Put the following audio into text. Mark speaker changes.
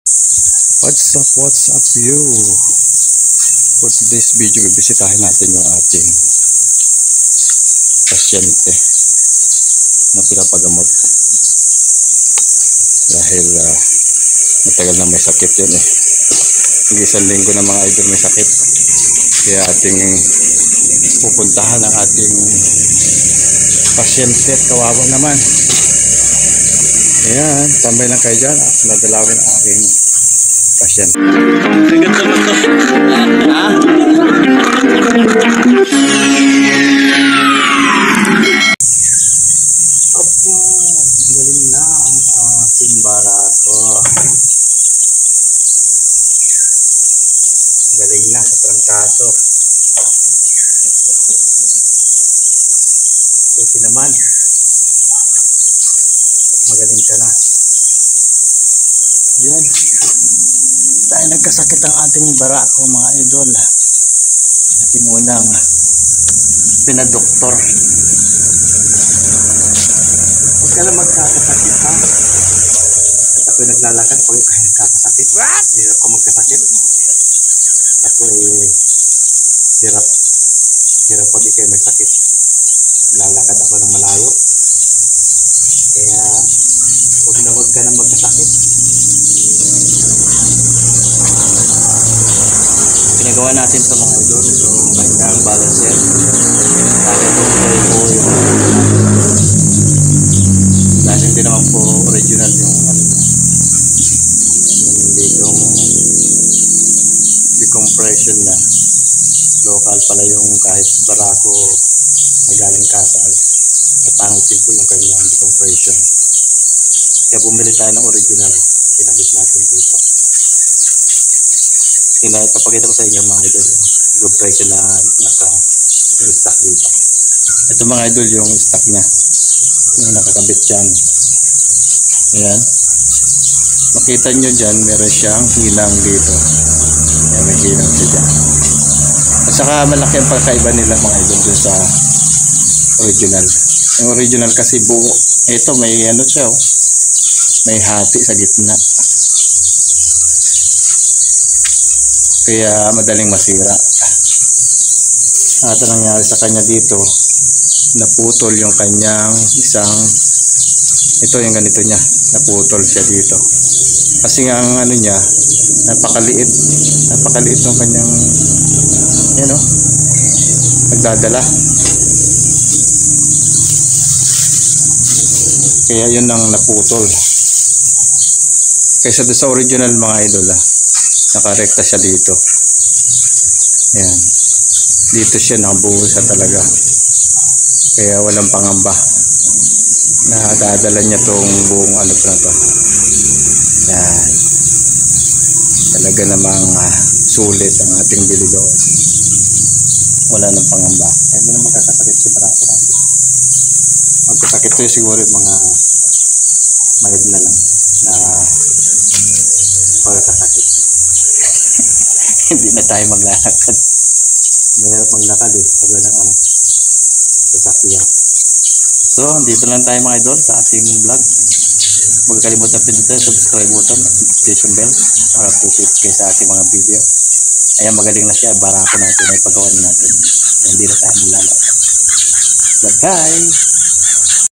Speaker 1: What's up you? For today's video, bibisitahin natin yung ating pasyente na pinapagamot dahil matagal na may sakit yun eh. Isang linggo na mga idol may sakit, kaya ating pupuntahan ang ating pasyente. Kawawa naman. Ayan, tambay lang kayo dyan. Nadalawin ang aking pasyente.
Speaker 2: Agad naman to. Ha?
Speaker 1: Opo, galing na ang ating barako. Galing na sa trangkaso. Buti naman. Magaling ka na. Yan. Dahil nagkasakit ang ating barako mga idol. Ating unang pinadoktor. Huwag ka lang magkakasakit ha. At ako'y naglalakad pag ikaw nagkakasakit. What? Hirap ka magkasakit. At ako'y hirap pag ikaw may sakit. Naglalakad ako ng malayo. Kaya huwag ka na magkasakit. Pinagawa natin ito mga idol. So kanyang balancer. Kaya ito po yung dahil hindi naman po original yung ano na yung ditong decompression na local pala yung kahit barako na galing kasal. Natangutin po yung kanyang decompression. Kaya bumili tayo ng original. Pinabit natin dito. Ipapakita ko sa inyo mga idol yung decompression na naka-stock dito. Ito mga idol yung stock niya. Yung nakakabit dyan. Ayan. Makita nyo dyan, meron siyang hilang dito. Ayan, may hilang siya dyan. At saka malaki ang pagkaiba nila mga idol dun sa original. Yung original kasi buo. Ito may ano siya oh. May hati sa gitna. Kaya madaling masira. At ang nangyari sa kanya dito, naputol yung kanyang isang, ito yung ganito niya, naputol siya dito. Kasi nga ang ano niya, napakaliit ng kanyang, yan o, nagdadala. Kaya yun ang naputol. Kaysa doon sa original mga idol nakarekta siya dito. Ayan. Dito siya nakabuo siya talaga. Kaya walang pangamba. Nadadala niya tong buong ano pa na to. Ayan. Talaga namang sulit ang ating bili doon. Wala nang pangamba. Kaya hindi na magkakasakit si barako natin. Magkasakit to siguro mga mayad na lang na pagkakasakit. Hindi na tayo maglalakad. Mahirap maglakad eh pag walang ano sasakyan. So dito lang tayo mga idol sa ating vlog. Huwag kalimutan pindutin subscribe button at notification bell para update kayo sa ating mga video. Ayan, magaling na siya, barako natin ay paggawa natin. Hindi na tayo maglalakad. Bye bye.